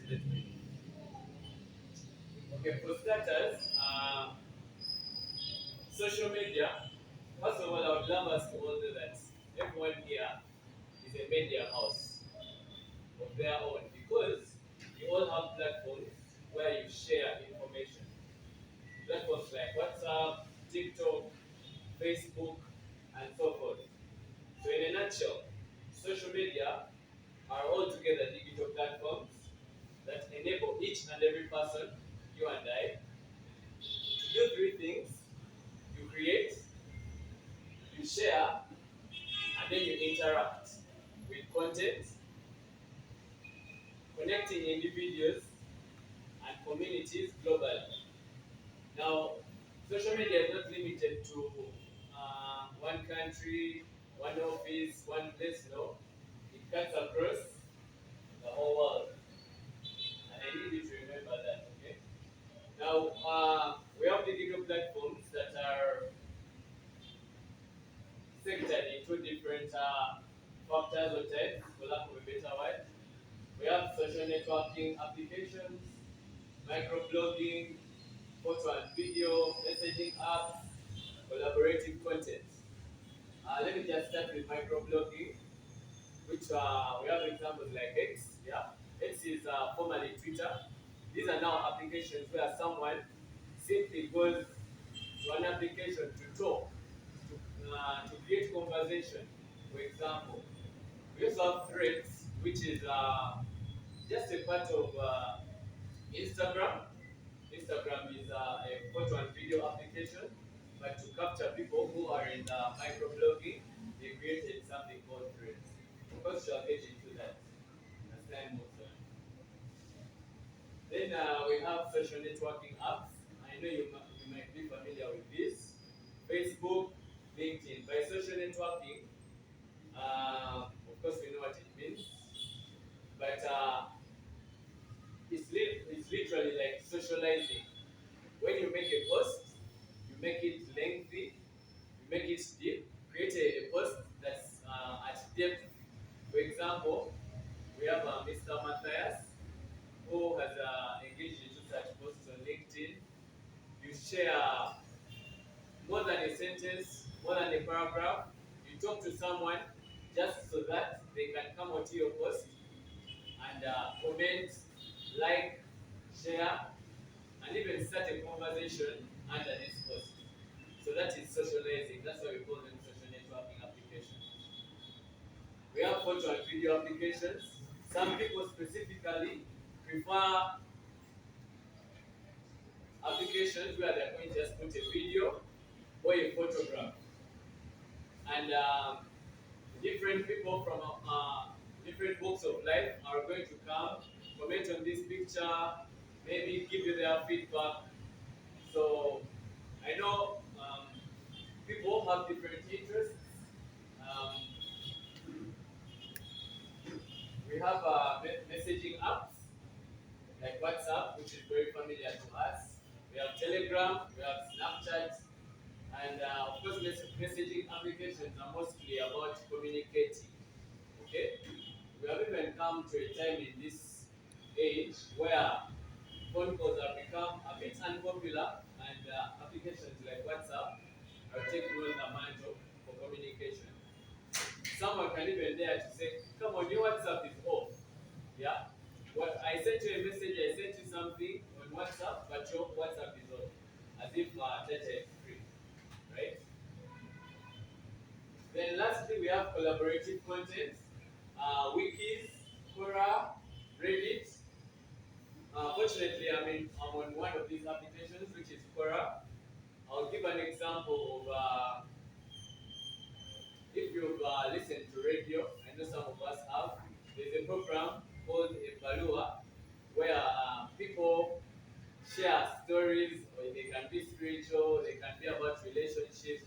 Let me. Okay, for starters, social media. First of all, I would love us to all know that everyone here is a media house of their own because you all have platforms where you share information. Platforms like WhatsApp, TikTok, Facebook, and so forth. So, in a nutshell, social media are altogether digital platforms that enable each and every person, you and I, to do three things: you create, you share, and then you interact with content, connecting individuals and communities globally. Now, social media is not limited to one country, one office, one place. No, it cuts across the whole world, and I need you to remember that. Okay. Now, we have digital platforms that are sectored into different factors or types, for lack of a better word. We have social networking applications, microblogging, photo and video, messaging apps, collaborative content. Let me just start with microblogging, which we have examples like X. Yeah, X is formerly Twitter. These are now applications where someone simply goes to an application to talk, to create conversation. For example, we also have Threads, which is just a part of Instagram. Instagram is a photo and video application, but to capture people who are in microblogging, they created something called Threads. Of course, shall get into that as time moves on. Then we have social networking apps. I know you might be familiar with this. Facebook, LinkedIn. By social networking, of course, we know what it means, but it's literally like socializing. When you make a post, you make it lengthy, you make it deep, create a post that's at depth. For example, we have Mr. Matthias who has engaged into such posts on LinkedIn. You share more than a sentence, more than a paragraph. You talk to someone just so that they can come onto your post and comment, like, share, and even start a conversation under this post. So that is socializing. That's why we call them social networking applications. We have photo and video applications. Some people specifically prefer applications where they're going to just put a video or a photograph. And different people from different walks of life are going to come, comment on this picture, maybe give you their feedback. So I know people have different interests. Um, we have messaging apps like WhatsApp, which is very familiar to us. We have Telegram, we have Snapchat, and of course, messaging applications are mostly about communicating. Okay, we have even come to a time in this age where phone calls have become a bit unpopular, and applications like WhatsApp are taking on the mantle for communication. Someone can even dare to say, "Come on, your WhatsApp is off." Yeah. What I sent you a message, I sent you something on WhatsApp, but your WhatsApp is off, as if data is free, right? Then lastly, we have collaborative content, wikis, Quora, Reddit. Fortunately, I'm on one of these applications, which is Quora. I'll give an example of if you've listened to radio. I know some of us have. There's a program called a Balua where people share stories, or they can be spiritual, they can be about relationships,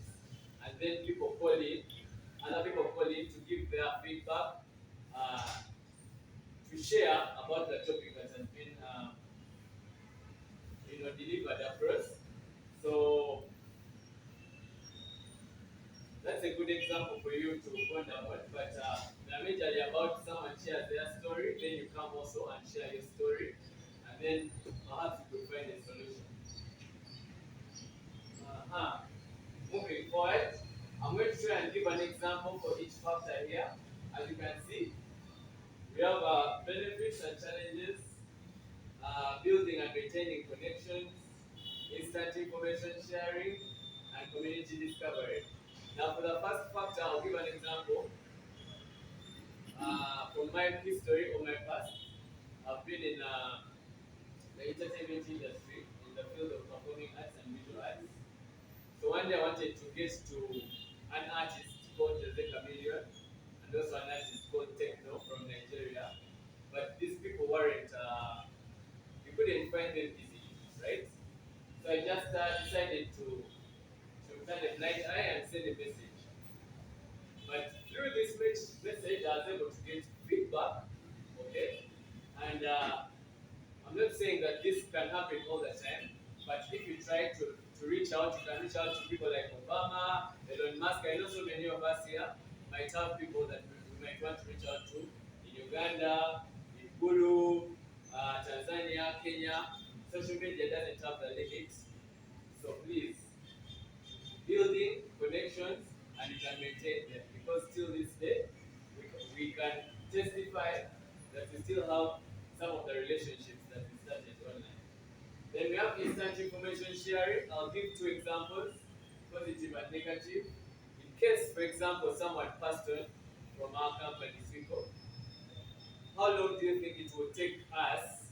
and then people call in, other people call in to give their feedback, uh, to share about the topic that has been delivered across. So that's a good example for you to ponder on. But they're majorly about someone shares their story, then you come also and share your story. then perhaps you could find a solution. Uh-huh. Moving forward, I'm going to try and give an example for each factor here. As you can see, we have benefits and challenges, building and maintaining connections, instant information sharing, and community discovery. Now, for the first factor, I'll give an example from my history or my past. I've been in the entertainment industry in the field of performing arts and visual arts. So one day I wanted to get to an artist called Jose Chameleon and also an artist called Techno from Nigeria. But these people weren't, you couldn't find them easily, right? So I just decided to turn a blind eye and send a message. But through this message, I was able to get feedback, okay? And I'm not saying that this can happen all the time, but if you try to reach out, you can reach out to people like Obama, Elon Musk. I know so many of us here might have people that we might want to reach out to in Uganda, in Gulu, Tanzania, Kenya. Social media doesn't have the limits. So please, building connections and you can maintain them because till this day, we can testify that we still have some of the relationships that we started online. Then we have instant information sharing. I'll give two examples, positive and negative. In case, for example, someone passed on from our company, Swico, how long do you think it will take us?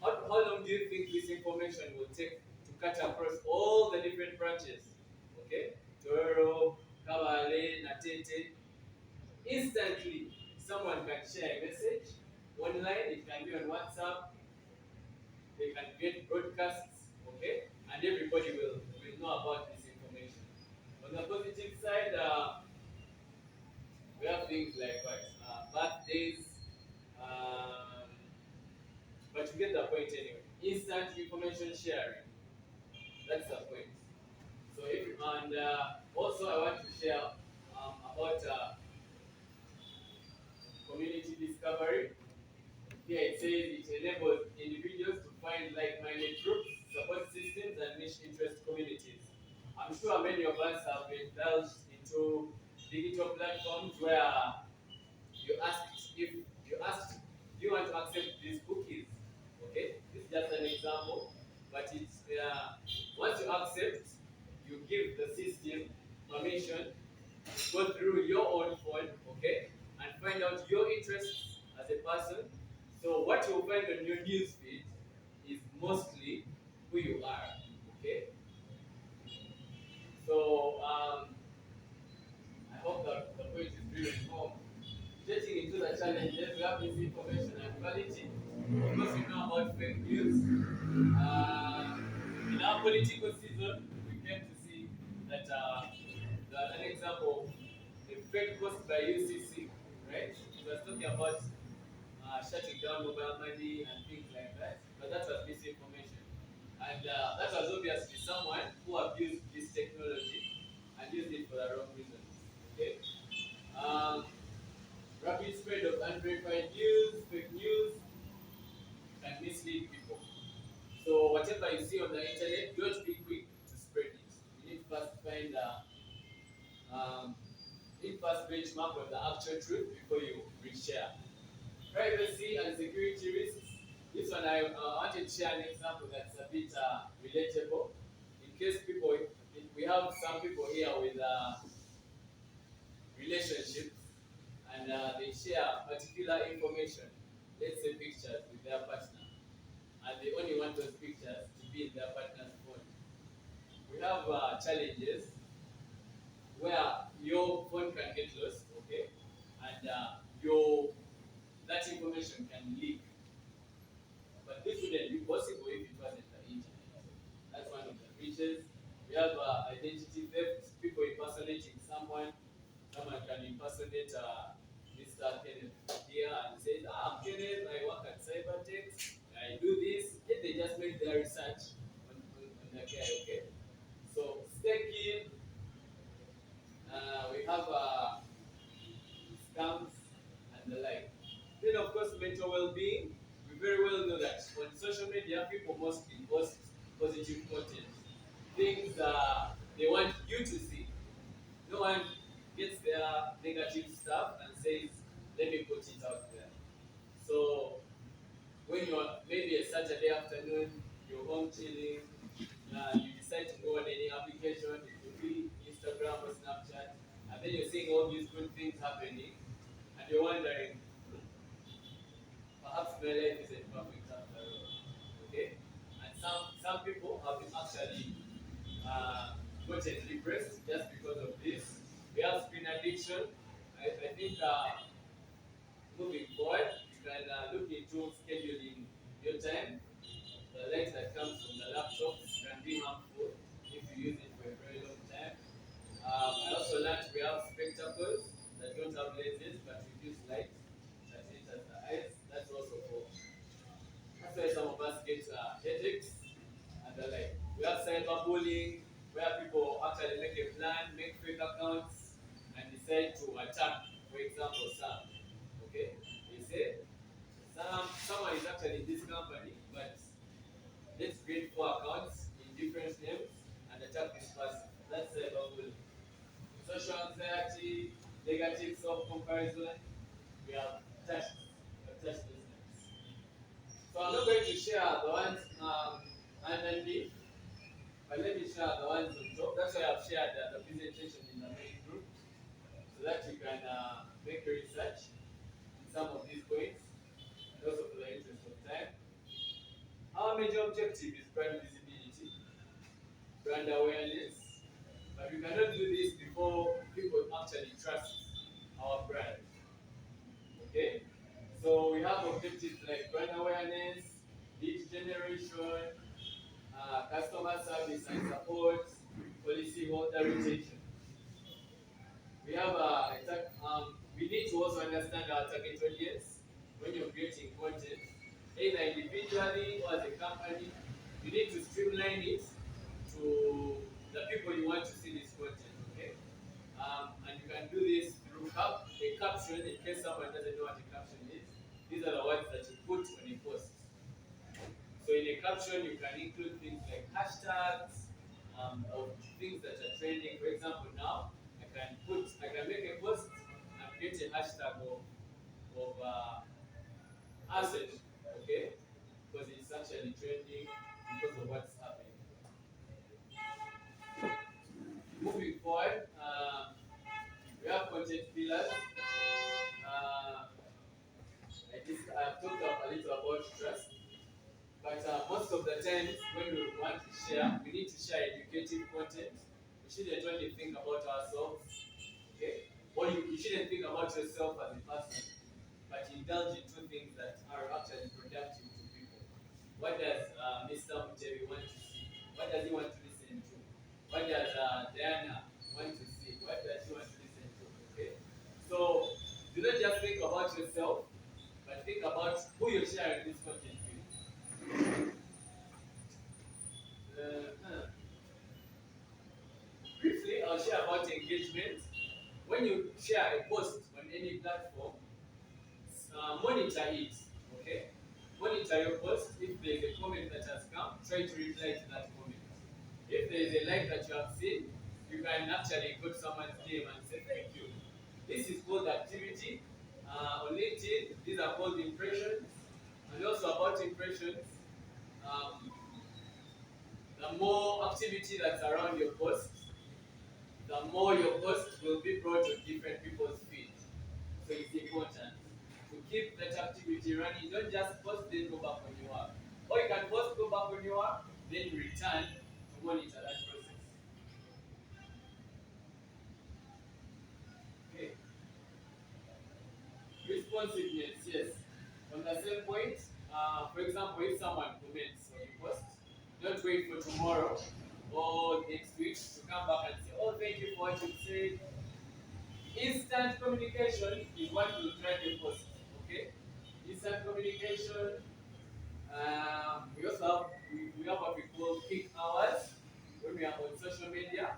How long do you think this information will take to cut across all the different branches? Okay, Toro, Kavale, Natete. Instantly, someone can share a message online. It can be on WhatsApp. They can get broadcasts, okay, and everybody will know about this information. On the positive side, we have things like what birthdays, um, but you get the point anyway. Instant information sharing. That's the point. So if and also I want to share about community discovery. Here it says it enables individuals to find like-minded groups, support systems, and niche interest communities. I'm sure many of us have indulged into digital platforms where you asked, do you want to accept these cookies? Okay, this is just an example, but it's once you accept, you give the system permission to go through your own phone, okay, and find out your interests as a person. So what you'll find on your news feed is mostly who you are, okay. So I hope that the point is driven home. Getting into the challenges, we have misinformation and quality. Of course, we know about fake news. In our political season, we came to see that an example, a fake post by UCC, right? It was talking about shutting down mobile money and things like that, but that was misinformation. And that was obviously someone who abused this technology and used it for the wrong reasons. Okay? Um, Rapid spread of unverified news, fake news, can mislead people. So whatever you see on the internet, don't be quick to spread it. You need first find um, need first benchmark on the actual truth before you reshare. Privacy and security risks. This one I wanted to share an example that's a bit relatable. In case people, we have some people here with relationships and they share particular information, let's say pictures with their partner, and they only want those pictures to be in their partner's phone. We have challenges where your phone can get lost, okay, and your that information can leak. But this wouldn't be possible if it wasn't the internet. That's one of the features. We have identity theft, people impersonating someone. Someone can impersonate Mr. Kenneth here and say, I'm Kenneth, I work at Cybertech, I do this. Yet they just make their research on the guy, okay? So, staking, we have scams and the like. Then, of course, mental well being. We very well know that on social media, people mostly post positive content, things they want you to see. No one gets their negative stuff and says, "Let me put it out there." So when you're maybe a Saturday afternoon, you're home chilling, you decide to go on any application, it could be Instagram or Snapchat, and then you're seeing all these good things happening, and you're wondering, perhaps my life isn't perfect after all. Okay? And some people have been actually gotten depressed just because of this. We have screen addiction. I think moving forward, you can look into scheduling your time. The light that comes from the laptops can be harmful if you use it for a very long time. I also learned we have spectacles that don't have lenses but reduce light that enters the eyes. That's also for. That's why some of us get headaches and the like. We have cyberbullying where people actually make a plan, make fake accounts, and decide to attack, for example, Sam. Okay? They say someone is actually in this company, but let's create four accounts in different names and attack this person. That's cyberbullying. Social anxiety, negative self-comparison. We have touched those things. So I'm not going to share the ones underneath, but let me share the ones on top. That's why I've shared the presentation in the main group, so that you can make your research in some of these points, and also for the interest of time. Our major objective is brand visibility, brand awareness, but we cannot do this before people actually trust our brand. Okay? So we have objectives like brand awareness, lead generation, customer service and support, policy holder retention. We have we need to also understand our target audience when you're creating content, either individually or as a company. You need to streamline it to the people you want to see this content. Okay, and you can do this through a caption in case someone doesn't know what a caption is. These are the words that you put on a post. So in a caption, you can include things like hashtags of things that are trending. For example, now I can make a post and create a hashtag of asset, okay, because it's actually trending because of what's happening. Moving forward, we have content pillars. I've talked a little about trust. But most of the times when we want to share, we need to share educative content. We shouldn't only think about ourselves, okay? Or you shouldn't think about yourself as a person, but indulge into things that are actually productive to people. What does Mr. Mutebi want to see? What does he want to listen to? What does Diana want to see? What does she want to listen to? Okay? So do not just think about yourself, but think about who you're sharing this content with. Briefly, I'll share about engagement. When you share a post on any platform, monitor it. Okay, monitor your post. If there is a comment that has come, try to reply to that comment. If there is a like that you have seen, you can actually go to someone's name and say thank you. This is called activity. On LinkedIn, these are called impressions. And also about impressions, um, the more activity that's around your post, the more your post will be brought to different people's feed. So it's important to keep that activity running. Don't just post, then go back on your work. Or you can post, go back on your work, then return to monitor that process. Okay. Responsiveness, yes. On the same point, for example, if someone comments on your post, don't wait for tomorrow or next week to come back and say, oh, thank you for what you said. Instant communication is what will drive a post. Okay? Instant communication. We also we have what we call peak hours when we are on social media,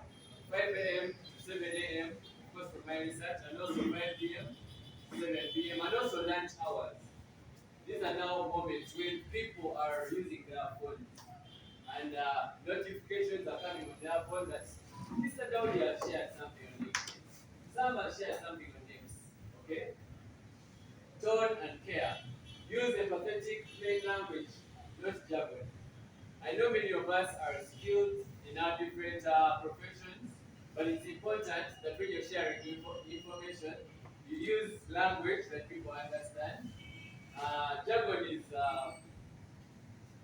5 a.m. to 7 a.m. Of course, from my research, and also 5 p.m. 7 p.m. and also lunch hours. These are now moments when people are using their phones and notifications are coming on their phone that Mr. Dowdy has shared something on LinkedIn. Some have shared something on X. Okay? Tone and care. Use empathetic, plain language, not jargon. I know many of us are skilled in our different professions, but it's important that when you're sharing information, you use language that people understand. Jargon is,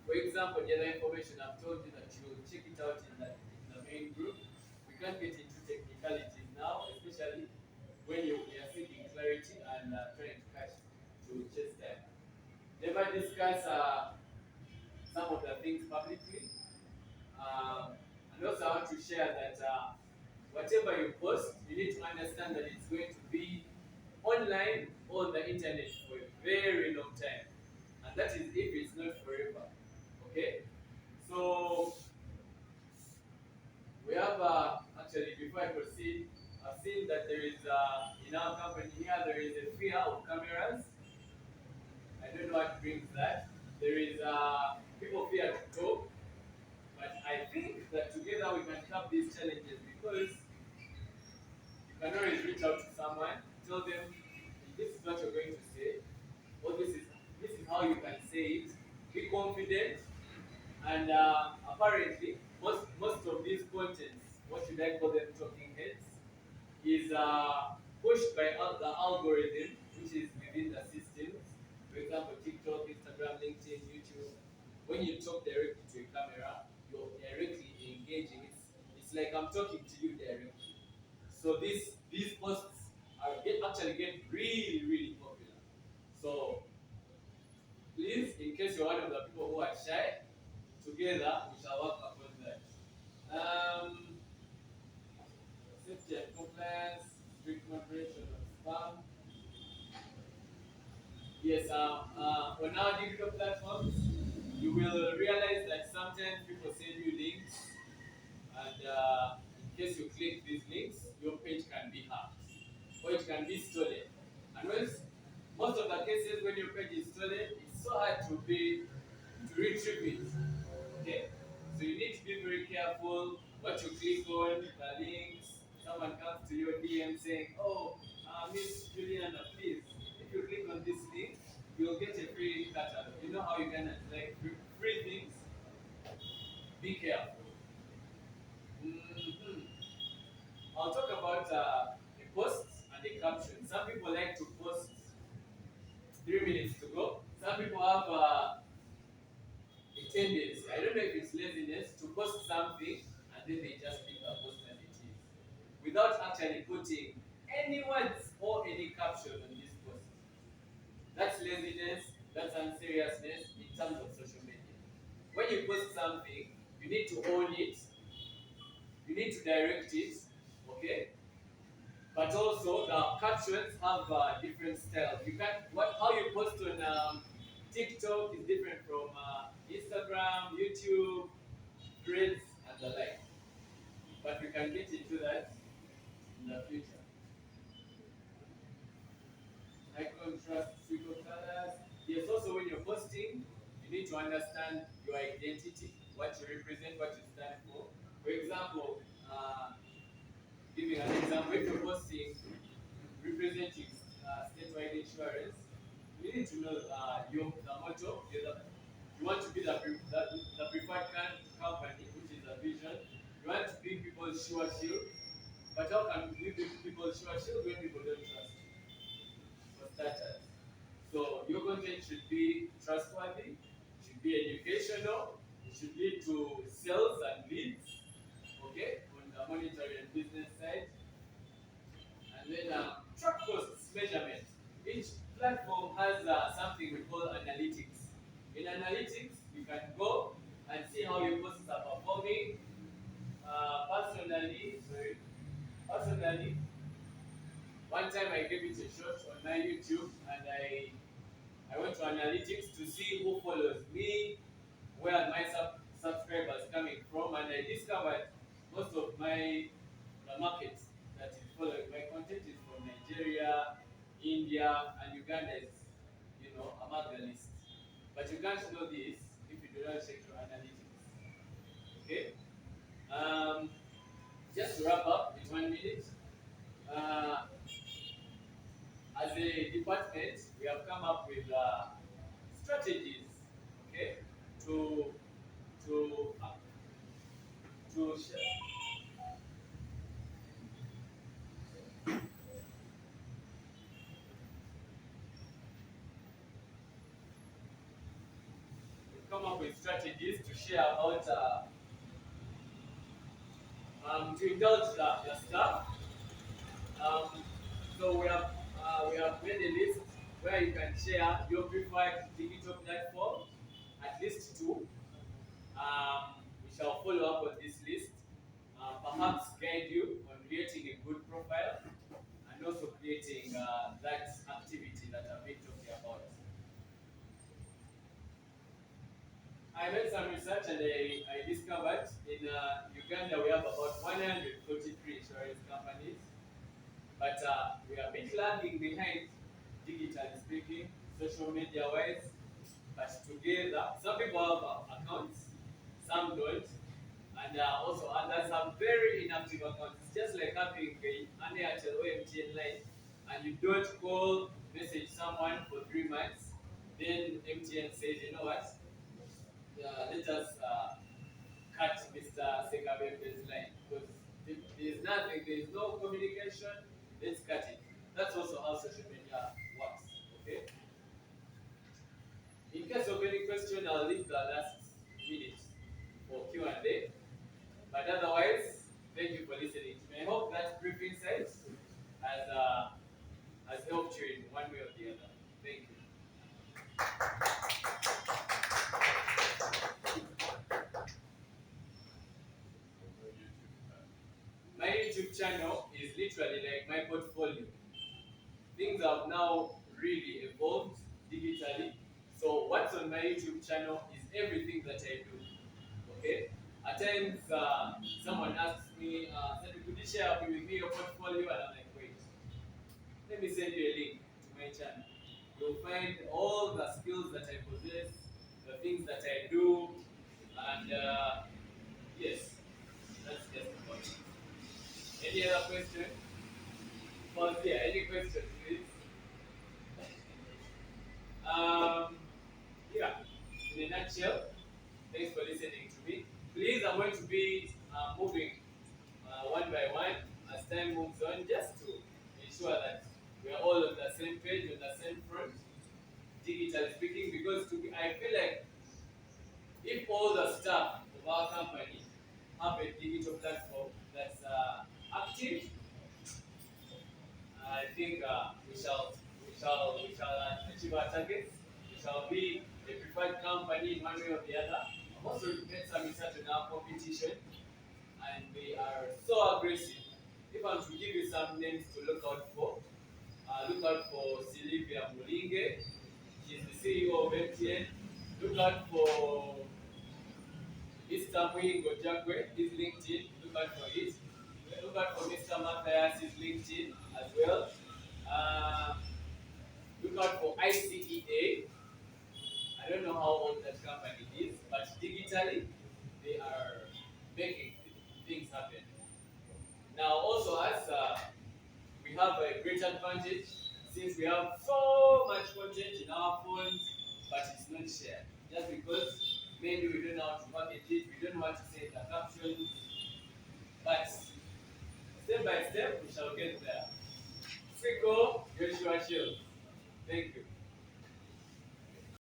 for example, the other information I've told you that you'll check it out in the main group. We can't get into technicalities now, especially when we are seeking clarity and trying to catch to chase them. Never discuss some of the things publicly. And also, I want to share that whatever you post, you need to understand that it's going to be online or on the internet for a very long time. And that is if it's not forever. Okay? So, we have actually, before I proceed, I've seen that there is, in our company here, there is a fear of cameras. I don't know what brings that. There is, people fear to talk. But I think that together we can have these challenges because you can always reach out to someone, tell them this is what you're going to say, or this is how you can say it. Be confident, and apparently most of these contents, what should I call them, talking heads, is pushed by the algorithm, which is within the systems. For example, TikTok, Instagram, LinkedIn, YouTube. When you talk directly to a camera, you're directly engaging. It's like I'm talking to you directly. So these posts actually get really really popular. So please, in case you're one of the people who are shy, together we shall work upon that. Um, Safety and compliance, strict moderation of spam. Yes, on our digital platforms, you will realize that sometimes people send you links, and in case you click these links, your page can be hacked or it can be stolen. And most of the cases when your page is stolen, it's so hard to retrieve it. Okay, so you need to be very careful what you click on, the links. Someone comes to your DM saying, "Oh, Miss Juliana, please, if you click on this link, you'll get a free catalog." You know how you can like free things. Be careful. Mhm. I'll talk about a post and a caption. Some people like to post 3 minutes to go. Some people have a tendency, I don't know if it's laziness, to post something and then they just leave the post as it is without actually putting any words or any caption on this post. That's laziness, that's unseriousness in terms of social media. When you post something, you need to own it, you need to direct it, okay? But also the captions have different styles. You can't how you post on TikTok is different from Instagram, YouTube, Threads, and the like. But we can get into that in the future. High contrast, super colors. Yes, also when you're posting, you need to understand your identity, what you represent, what you stand for. For example, giving an example, if you're posting representing statewide insurance, you need to know the motto. You want to be the preferred company, which is the vision. You want to be people's sure shield. But how can you be people's sure shield when people don't trust you? For starters. So your content should be trustworthy, should be educational, it should lead to sales and leads, okay, on the monetary and business side. And then track costs measurement. Each platform has something we call analytics. In analytics, you can go and see how your posts are performing. Personally, one time I gave it a shot on my YouTube and I went to analytics to see who follows me, where my subscribers coming from, and I discovered most of the markets that is following my content is from Nigeria, India, and Uganda is among the list. can't know this if you do not check your analytics. Okay. Um, just to wrap up in 1 minute, uh, as a department, we have come up with strategies, okay, to to uh, to come up with strategies to share about to indulge the staff. Um, so we have made a list where you can share your preferred digital platform, at least two. We shall follow up on this list, perhaps guide you on creating a good profile and also creating that activity that I've been talking about. I made some research and I discovered in Uganda we have about 143 insurance companies, but we are a bit lagging behind, digitally speaking, social media wise. But together, some people have accounts, some don't, and also others have very inactive accounts. It's just like having an Airtel or MTN line, and you don't call, message someone for 3 months. Then MTN says, you know what? Let us cut Mr. Sekabe's line because there's nothing, there's no communication. Let's cut it. That's also how social media works. Okay. In case of any question, I'll leave the last minute for Q&A. But otherwise, thank you for listening to me. I hope that brief insight has helped you in one way or the other. Thank you. My YouTube channel is literally like my portfolio. Things have now really evolved digitally. So what's on my YouTube channel is everything that I do. Okay. At times, someone asks me, could you share with me your portfolio? And I'm like, wait, let me send you a link to my channel. You'll find all the skills that I possess, the things that I do, and yes, that's just about it. Any other question? Pause here. Any questions, please? Um, yeah, in a nutshell, thanks for listening to me. Please, I'm going to be moving one by one as time moves on, just to ensure that we are all on the same page, on the same front, digitally speaking. Because I feel like if all the staff of our company have a digital platform that's active, I think we shall achieve our targets. We shall be a preferred company in one way or the other. I'm also made some research on our competition, and they are so aggressive. If I'm to give you some names to look out for Sylvia Mulinge. She's the CEO of MTN. Look out for Mr. Mwingo Jagwe, his LinkedIn. Look out for it. Look out for Mr. Matthias, his LinkedIn as well. Uh, Look out for ICEA. I don't know how old that company is, but digitally, they are making things happen. Now, also as we have a great advantage since we have so much content in our phones, but it's not shared. Just because maybe we don't know how to package it, we don't know what to say in the captions, but step by step, we shall get there. Siko, Joshua Shield. Thank you.